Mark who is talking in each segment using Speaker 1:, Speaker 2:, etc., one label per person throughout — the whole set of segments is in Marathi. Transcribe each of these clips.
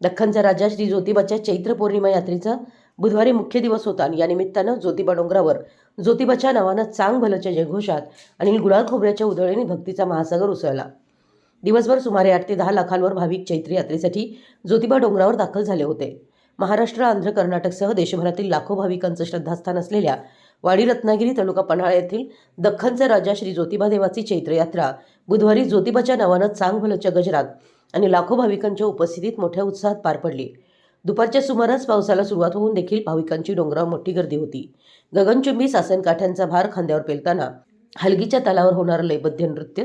Speaker 1: दख्खनचा राजा श्री ज्योतिबाच्या चैत्र पौर्णिमा यात्रेचा बुधवारी मुख्य दिवस होता आणि या निमित्तानं ज्योतिबा डोंगरावर ज्योतिबाच्या नावानं चांग भलच्या जयघोषात आणि गुलाल खोबऱ्याच्या उधळीने भक्तीचा महासागर उसळला। दिवसभर सुमारे 8 ते 10 लाखांवर भाविक चैत्र यात्रेसाठी ज्योतिबा डोंगरावर दाखल झाले होते। महाराष्ट्र, आंध्र, कर्नाटकसह देशभरातील लाखो भाविकांचं श्रद्धास्थान असलेल्या वाडी रत्नागिरी तालुका पन्हाळा येथील दख्खनचा राजा श्री ज्योतिबा देवाची चैत्र यात्रा बुधवारी ज्योतिबाच्या नावानं चांग भलच्या गजरात आणि लाखो भाविकांच्या उपस्थितीत मोठ्या उत्साहात पार पडली। दुपारच्या सुमारास पावसाला सुरुवात होऊन देखील भाविकांची डोंगरावर मोठी गर्दी होती। गगनचुंबी सासन काठ्यांचा भार खांद्यावर पेलताना हलगीच्या तालावर होणारं लयबद्ध नृत्य,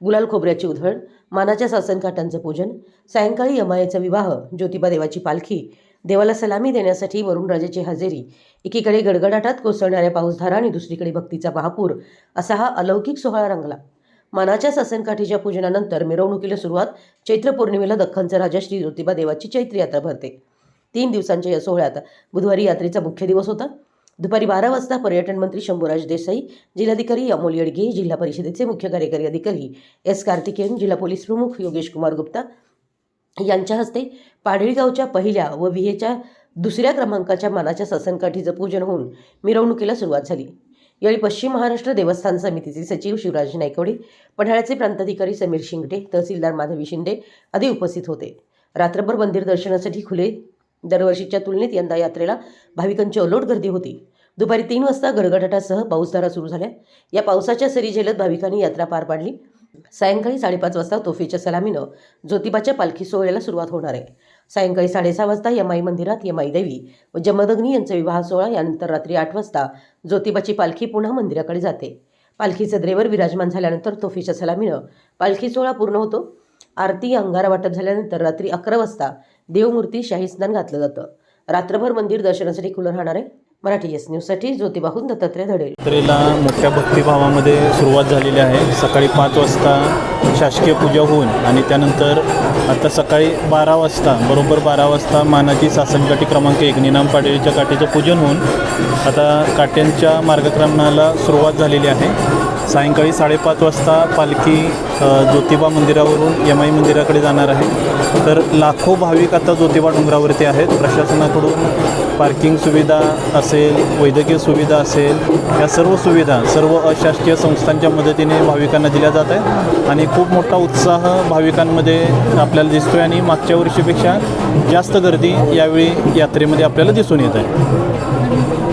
Speaker 1: गुलाल खोबऱ्याची उधळण, मानाच्या सासन काठ्यांचं पूजन, सायंकाळी यमायेचा विवाह, ज्योतिबा देवाची पालखी, देवाला सलामी देण्यासाठी वरुणराजाची हजेरी, एकीकडे गडगडाटात कोसळणाऱ्या पाऊसधारा आणि दुसरीकडे भक्तीचा महापूर असा हा अलौकिक सोहळा रंगला। मानाच्या सासनकाठीच्या पूजनानंतर मिरवणुकीला सुरुवात। चैत्र पौर्णिमेला दख्खनचा राजा श्री ज्योतिबा देवाची चैत्र यात्रा भरते। 3 दिवसांच्या या सोहळ्यात बुधवारी यात्रेचा मुख्य दिवस होता। दुपारी 12 वाजता पर्यटन मंत्री शंभूराज देसाई, जिल्हाधिकारी अमोल येडगे, जिल्हा परिषदेचे मुख्य कार्यकारी अधिकारी एस कार्तिकेयन, जिल्हा पोलीस प्रमुख योगेश कुमार गुप्ता यांच्या हस्ते पाडळीगावच्या पहिल्या व विहेच्या 2ऱ्या क्रमांकाच्या मानाच्या सासनकाठीचं पूजन होऊन मिरवणुकीला सुरुवात झाली। यावेळी पश्चिम महाराष्ट्र देवस्थान समितीचे सचिव शिवराज नायकवडे, पन्हाळ्याचे प्रांताधिकारी समीर शिंगटे, तहसीलदार माधवी शिंदे आदी उपस्थित होते। रात्रभर मंदिर दर्शनासाठी खुले। दरवर्षीच्या तुलनेत यंदा यात्रेला भाविकांची अलोट गर्दी होती। दुपारी 3 वाजता गडगडाटासह पाऊसधारा सुरू झाल्या। या पावसाच्या सरी झेलत भाविकांनी यात्रा पार पाडली। सायंकाळी 5:30 वाजता तोफेच्या सलामीनं ज्योतिबाच्या पालखी सोहळ्याला सुरुवात होणार आहे। सायंकाळी 6:30 वाजता यमाई मंदिरात यमाई देवी व जमदग्नी यांचा विवाह सोहळा। यानंतर रात्री 8 वाजता ज्योतिबाची पालखी पुन्हा मंदिराकडे जाते। पालखी सदरेवर विराजमान झाल्यानंतर तोफेच्या सलामीनं पालखी सोहळा पूर्ण होतो। आरती अंगारा वाटप झाल्यानंतर रात्री 11 वाजता देवमूर्ती शाही स्नान घातलं जातं। रात्रभर मंदिर दर्शनासाठी खुलं राहणार आहे। मराठी एस न्यूजसाठी ज्योतिबाहून दत्तात्रय धडे।
Speaker 2: यात्रेला मोठ्या भक्तिभावामध्ये सुरुवात झालेली आहे। सकाळी 5 वाजता शासकीय पूजा होऊन आणि त्यानंतर आता सकाळी 12 वाजता बरोबर 12 वाजता मानाची सासनकाठी क्रमांक 1 निनाम पाडळीच्या काठीचं पूजन होऊन आता काठ्यांच्या मार्गक्रमणाला सुरुवात झालेली आहे। सायंकाळी 5:30 वाजता पालखी ज्योतिबा मंदिरावरून यमाई मंदिराकडे जाणार आहे। तर लाखो भाविक आता ज्योतिबा डोंगरावरती आहेत। प्रशासनाकडून पार्किंग सुविधा असेल, वैद्यकीय सुविधा असेल, या सर्व सुविधा सर्व अशासकीय संस्थांच्या मदतीने भाविकांना दिल्या जात आहेत आणि खूप मोठा उत्साह भाविकांमध्ये आपल्याला दिसतोय आणि मागच्या वर्षीपेक्षा जास्त गर्दी यावेळी यात्रेमध्ये आपल्याला दिसून येत आहे।